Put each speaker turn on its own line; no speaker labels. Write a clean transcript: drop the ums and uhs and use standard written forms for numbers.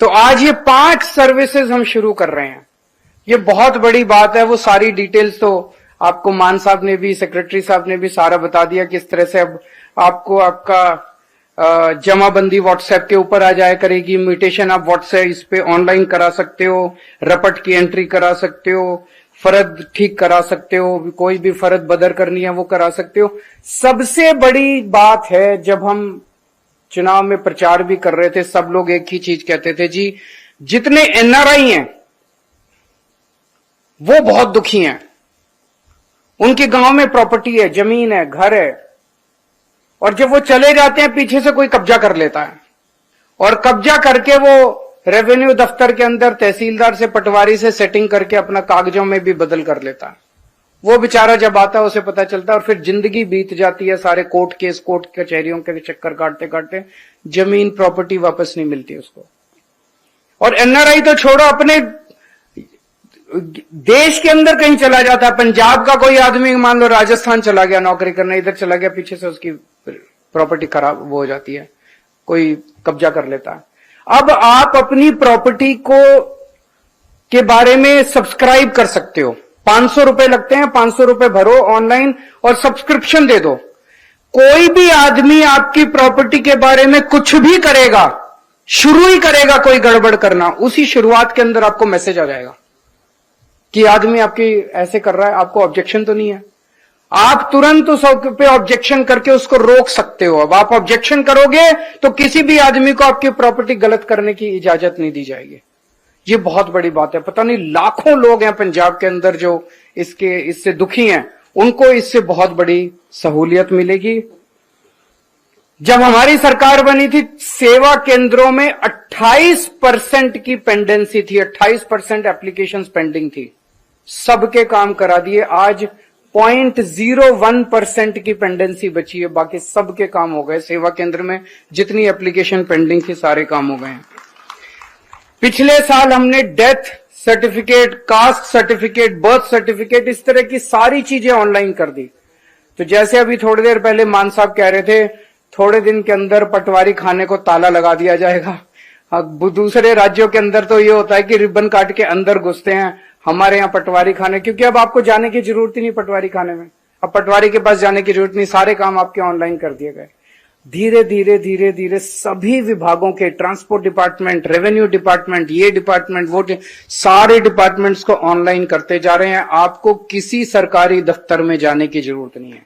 तो आज ये 5 सर्विसेज हम शुरू कर रहे हैं। ये बहुत बड़ी बात है। वो सारी डिटेल्स तो आपको मान साहब ने भी, सेक्रेटरी साहब ने भी सारा बता दिया किस तरह से अब आपको आपका जमाबंदी व्हाट्सएप के ऊपर आ जाया करेगी। म्यूटेशन आप व्हाट्सएप इस पे ऑनलाइन करा सकते हो, रपट की एंट्री करा सकते हो, फर्द ठीक करा सकते हो, कोई भी फर्द बदर करनी है वो करा सकते हो। सबसे बड़ी बात है, जब हम चुनाव में प्रचार भी कर रहे थे सब लोग एक ही चीज कहते थे, जी जितने एनआरआई हैं वो बहुत दुखी हैं, उनके गांव में प्रॉपर्टी है, जमीन है, घर है, और जब वो चले जाते हैं पीछे से कोई कब्जा कर लेता है, और कब्जा करके वो रेवेन्यू दफ्तर के अंदर तहसीलदार से, पटवारी से सेटिंग करके अपना कागजों में भी बदल कर लेता है। वो बेचारा जब आता है उसे पता चलता है, और फिर जिंदगी बीत जाती है, सारे कोर्ट केस, कोर्ट कचहरियों के चक्कर काटते काटते जमीन प्रॉपर्टी वापस नहीं मिलती उसको। और एनआरआई तो छोड़ो, अपने देश के अंदर कहीं चला जाता है, पंजाब का कोई आदमी मान लो राजस्थान चला गया नौकरी करने, इधर चला गया, पीछे से उसकी प्रॉपर्टी खराब वो हो जाती है, कोई कब्जा कर लेता है। अब आप अपनी प्रॉपर्टी को के बारे में सब्सक्राइब कर सकते हो, 500 रुपए लगते हैं, 500 रुपए भरो ऑनलाइन और सब्सक्रिप्शन दे दो। कोई भी आदमी आपकी प्रॉपर्टी के बारे में कुछ भी करेगा, शुरू ही करेगा कोई गड़बड़ करना, उसी शुरुआत के अंदर आपको मैसेज आ जाएगा कि आदमी आपकी ऐसे कर रहा है, आपको ऑब्जेक्शन तो नहीं है। आप तुरंत उस पे ऑब्जेक्शन करके उसको रोक सकते हो। अब आप ऑब्जेक्शन करोगे तो किसी भी आदमी को आपकी प्रॉपर्टी गलत करने की इजाजत नहीं दी जाएगी। ये बहुत बड़ी बात है। पता नहीं लाखों लोग हैं पंजाब के अंदर जो इससे दुखी हैं, उनको इससे बहुत बड़ी सहूलियत मिलेगी। जब हमारी सरकार बनी थी, सेवा केंद्रों में 28% की पेंडेंसी थी, 28% एप्लीकेशंस पेंडिंग थी, सबके काम करा दिए। आज 0.01% की पेंडेंसी बची है, बाकी सबके काम हो गए। सेवा केंद्र में जितनी एप्लीकेशन पेंडिंग थी सारे काम हो गए हैं। पिछले साल हमने death certificate, caste certificate, birth certificate, इस तरह की सारी चीजें ऑनलाइन कर दी। तो जैसे अभी थोड़ी देर पहले मान साहब कह रहे थे, थोड़े दिन के अंदर पटवारी खाने को ताला लगा दिया जाएगा। दूसरे राज्यों के अंदर तो ये होता है कि रिबन काट के अंदर घुसते हैं, हमारे यहाँ पटवारी खाने, क्योंकि अब आपको जाने की जरूरत ही नहीं पटवारी खाने में। अब पटवारी के पास जाने की जरूरत नहीं, सारे काम आपके ऑनलाइन कर दिए गए। धीरे धीरे धीरे धीरे सभी विभागों के, ट्रांसपोर्ट डिपार्टमेंट, रेवेन्यू डिपार्टमेंट, ये डिपार्टमेंट, वो सारे डिपार्टमेंट्स को ऑनलाइन करते जा रहे हैं। आपको किसी सरकारी दफ्तर में जाने की जरूरत नहीं है।